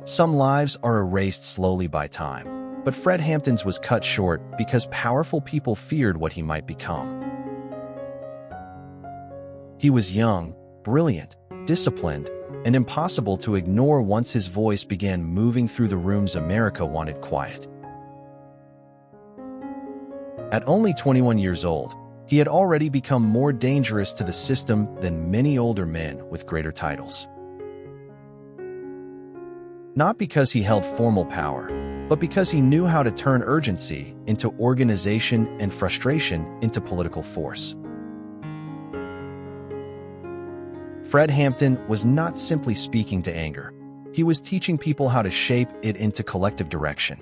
Some lives are erased slowly by time, but Fred Hampton's was cut short because powerful people feared what he might become. He was young, brilliant, disciplined, and impossible to ignore once his voice began moving through the rooms America wanted quiet. At only 21 years old, he had already become more dangerous to the system than many older men with greater titles. Not because he held formal power, but because he knew how to turn urgency into organization and frustration into political force. Fred Hampton was not simply speaking to anger. He was teaching people how to shape it into collective direction.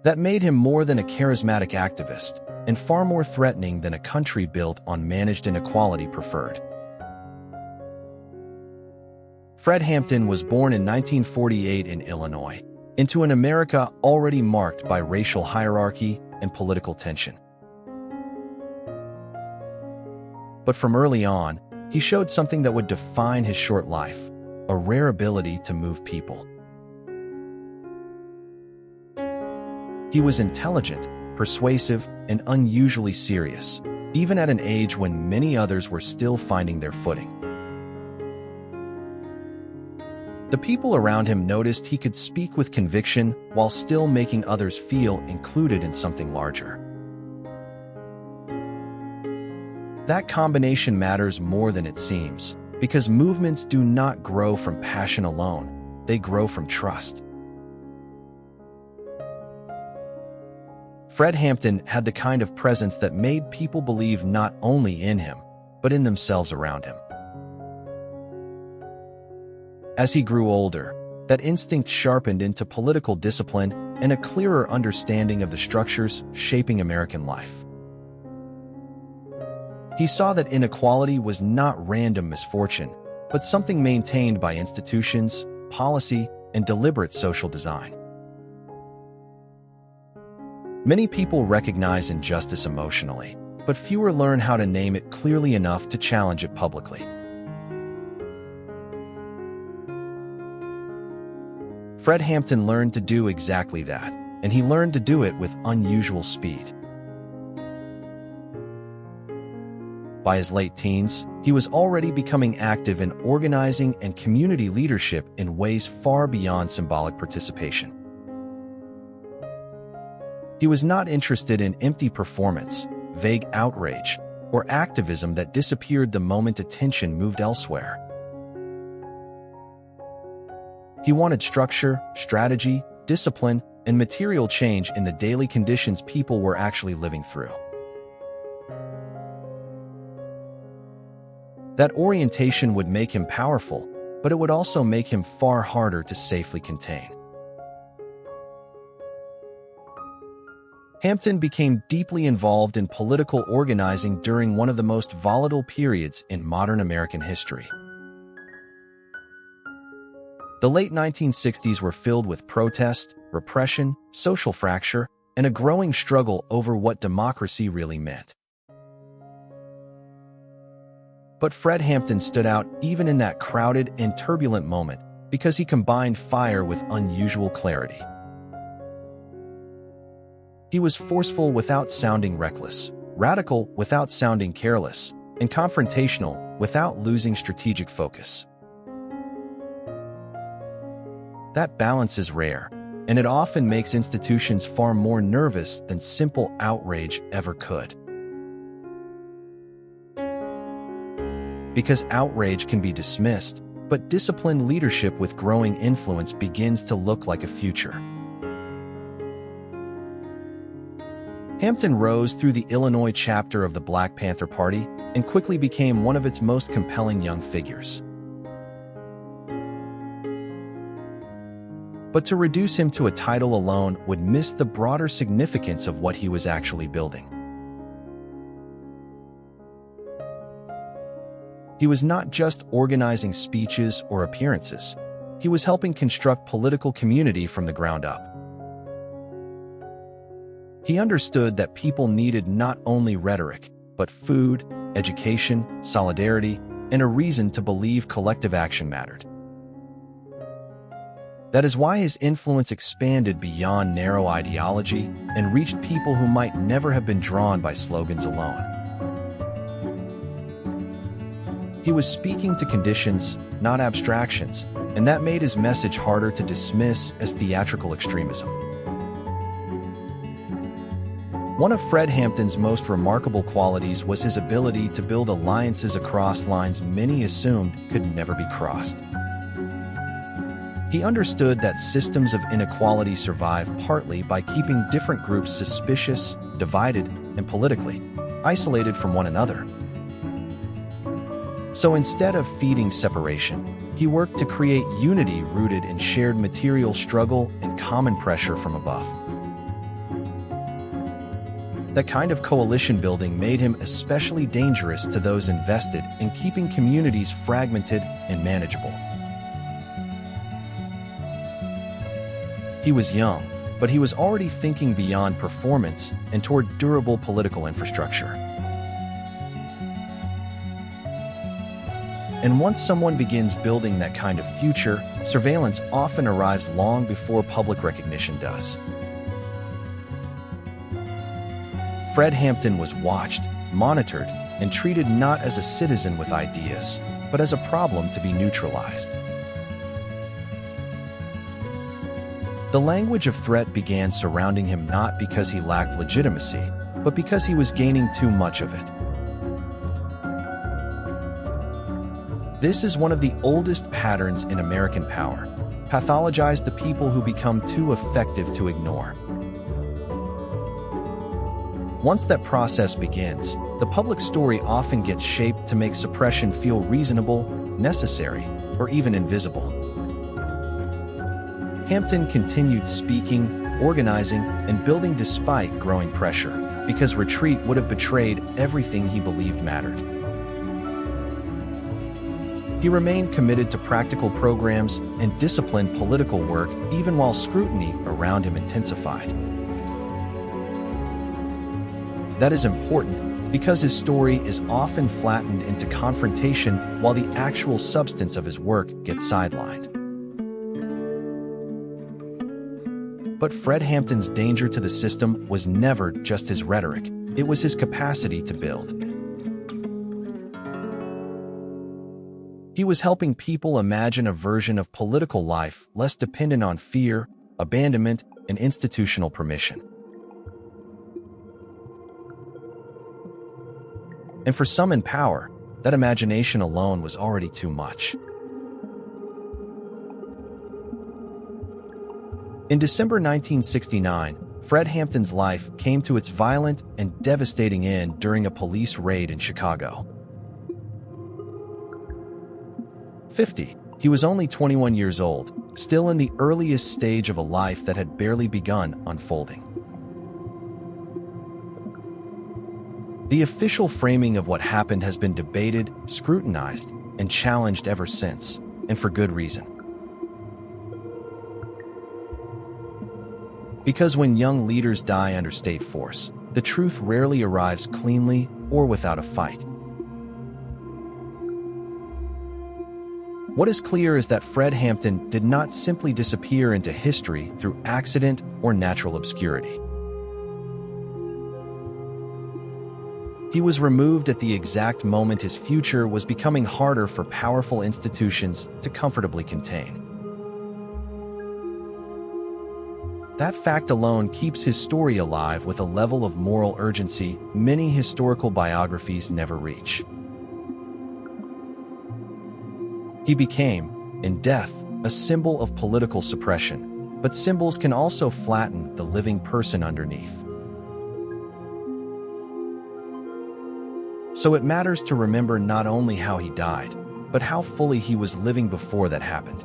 That made him more than a charismatic activist, and far more threatening than a country built on managed inequality preferred. Fred Hampton was born in 1948 in Illinois, into an America already marked by racial hierarchy and political tension. But from early on, he showed something that would define his short life, a rare ability to move people. He was intelligent, persuasive, and unusually serious, even at an age when many others were still finding their footing. The people around him noticed he could speak with conviction while still making others feel included in something larger. That combination matters more than it seems, because movements do not grow from passion alone, they grow from trust. Fred Hampton had the kind of presence that made people believe not only in him, but in themselves around him. As he grew older, that instinct sharpened into political discipline and a clearer understanding of the structures shaping American life. He saw that inequality was not random misfortune, but something maintained by institutions, policy, and deliberate social design. Many people recognize injustice emotionally, but fewer learn how to name it clearly enough to challenge it publicly. Fred Hampton learned to do exactly that, and he learned to do it with unusual speed. By his late teens, he was already becoming active in organizing and community leadership in ways far beyond symbolic participation. He was not interested in empty performance, vague outrage, or activism that disappeared the moment attention moved elsewhere. He wanted structure, strategy, discipline, and material change in the daily conditions people were actually living through. That orientation would make him powerful, but it would also make him far harder to safely contain. Hampton became deeply involved in political organizing during one of the most volatile periods in modern American history. The late 1960s were filled with protest, repression, social fracture, and a growing struggle over what democracy really meant. But Fred Hampton stood out even in that crowded and turbulent moment because he combined fire with unusual clarity. He was forceful without sounding reckless, radical without sounding careless, and confrontational without losing strategic focus. That balance is rare, and it often makes institutions far more nervous than simple outrage ever could. Because outrage can be dismissed, but disciplined leadership with growing influence begins to look like a future. Hampton rose through the Illinois chapter of the Black Panther Party and quickly became one of its most compelling young figures. But to reduce him to a title alone would miss the broader significance of what he was actually building. He was not just organizing speeches or appearances. He was helping construct political community from the ground up. He understood that people needed not only rhetoric, but food, education, solidarity, and a reason to believe collective action mattered. That is why his influence expanded beyond narrow ideology and reached people who might never have been drawn by slogans alone. He was speaking to conditions, not abstractions, and that made his message harder to dismiss as theatrical extremism. One of Fred Hampton's most remarkable qualities was his ability to build alliances across lines many assumed could never be crossed. He understood that systems of inequality survive partly by keeping different groups suspicious, divided, and politically isolated from one another. So instead of feeding separation, he worked to create unity rooted in shared material struggle and common pressure from above. That kind of coalition building made him especially dangerous to those invested in keeping communities fragmented and manageable. He was young, but he was already thinking beyond performance and toward durable political infrastructure. And once someone begins building that kind of future, surveillance often arrives long before public recognition does. Fred Hampton was watched, monitored, and treated not as a citizen with ideas, but as a problem to be neutralized. The language of threat began surrounding him not because he lacked legitimacy, but because he was gaining too much of it. This is one of the oldest patterns in American power: pathologize the people who become too effective to ignore. Once that process begins, the public story often gets shaped to make suppression feel reasonable, necessary, or even invisible. Hampton continued speaking, organizing, and building despite growing pressure, because retreat would have betrayed everything he believed mattered. He remained committed to practical programs and disciplined political work even while scrutiny around him intensified. That is important because his story is often flattened into confrontation while the actual substance of his work gets sidelined. But Fred Hampton's danger to the system was never just his rhetoric, it was his capacity to build. He was helping people imagine a version of political life less dependent on fear, abandonment, and institutional permission. And for some in power, that imagination alone was already too much. In December 1969, Fred Hampton's life came to its violent and devastating end during a police raid in Chicago. 50, he was only 21 years old, still in the earliest stage of a life that had barely begun unfolding. The official framing of what happened has been debated, scrutinized, and challenged ever since, and for good reason. Because when young leaders die under state force, the truth rarely arrives cleanly or without a fight. What is clear is that Fred Hampton did not simply disappear into history through accident or natural obscurity. He was removed at the exact moment his future was becoming harder for powerful institutions to comfortably contain. That fact alone keeps his story alive with a level of moral urgency many historical biographies never reach. He became, in death, a symbol of political suppression, but symbols can also flatten the living person underneath. So it matters to remember not only how he died, but how fully he was living before that happened.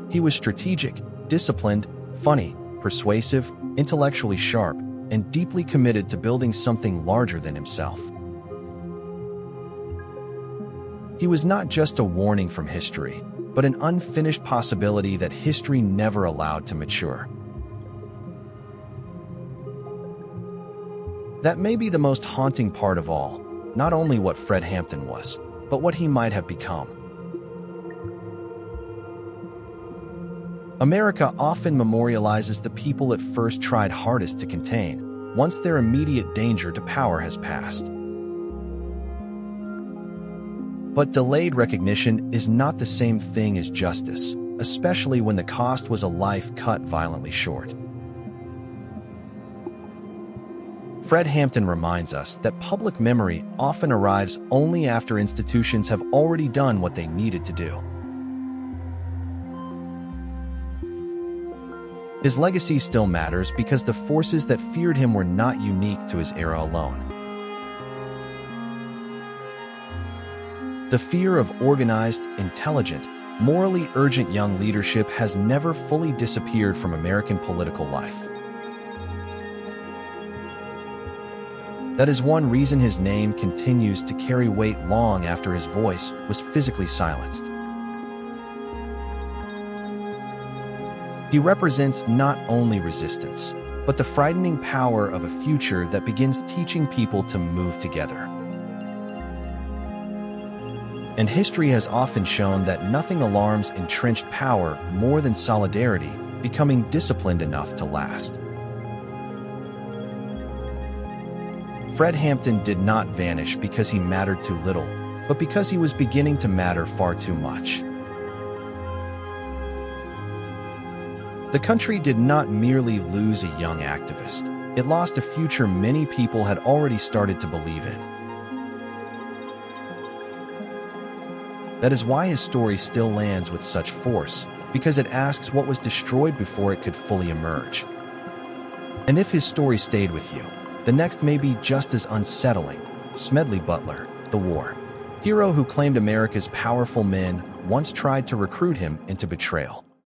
He was strategic, disciplined, funny, persuasive, intellectually sharp, and deeply committed to building something larger than himself. He was not just a warning from history, but an unfinished possibility that history never allowed to mature. That may be the most haunting part of all. not only what Fred Hampton was, but what he might have become. America often memorializes the people it first tried hardest to contain, once their immediate danger to power has passed. But delayed recognition is not the same thing as justice, especially when the cost was a life cut violently short. Fred Hampton reminds us that public memory often arrives only after institutions have already done what they needed to do. His legacy still matters because the forces that feared him were not unique to his era alone. The fear of organized, intelligent, morally urgent young leadership has never fully disappeared from American political life. That is one reason his name continues to carry weight long after his voice was physically silenced. He represents not only resistance, but the frightening power of a future that begins teaching people to move together. And history has often shown that nothing alarms entrenched power more than solidarity becoming disciplined enough to last. Fred Hampton did not vanish because he mattered too little, but because he was beginning to matter far too much. The country did not merely lose a young activist, it lost a future many people had already started to believe in. That is why his story still lands with such force, because it asks what was destroyed before it could fully emerge. And if his story stayed with you, the next may be just as unsettling. Smedley Butler, The War. Hero who claimed America's powerful men once tried to recruit him into betrayal.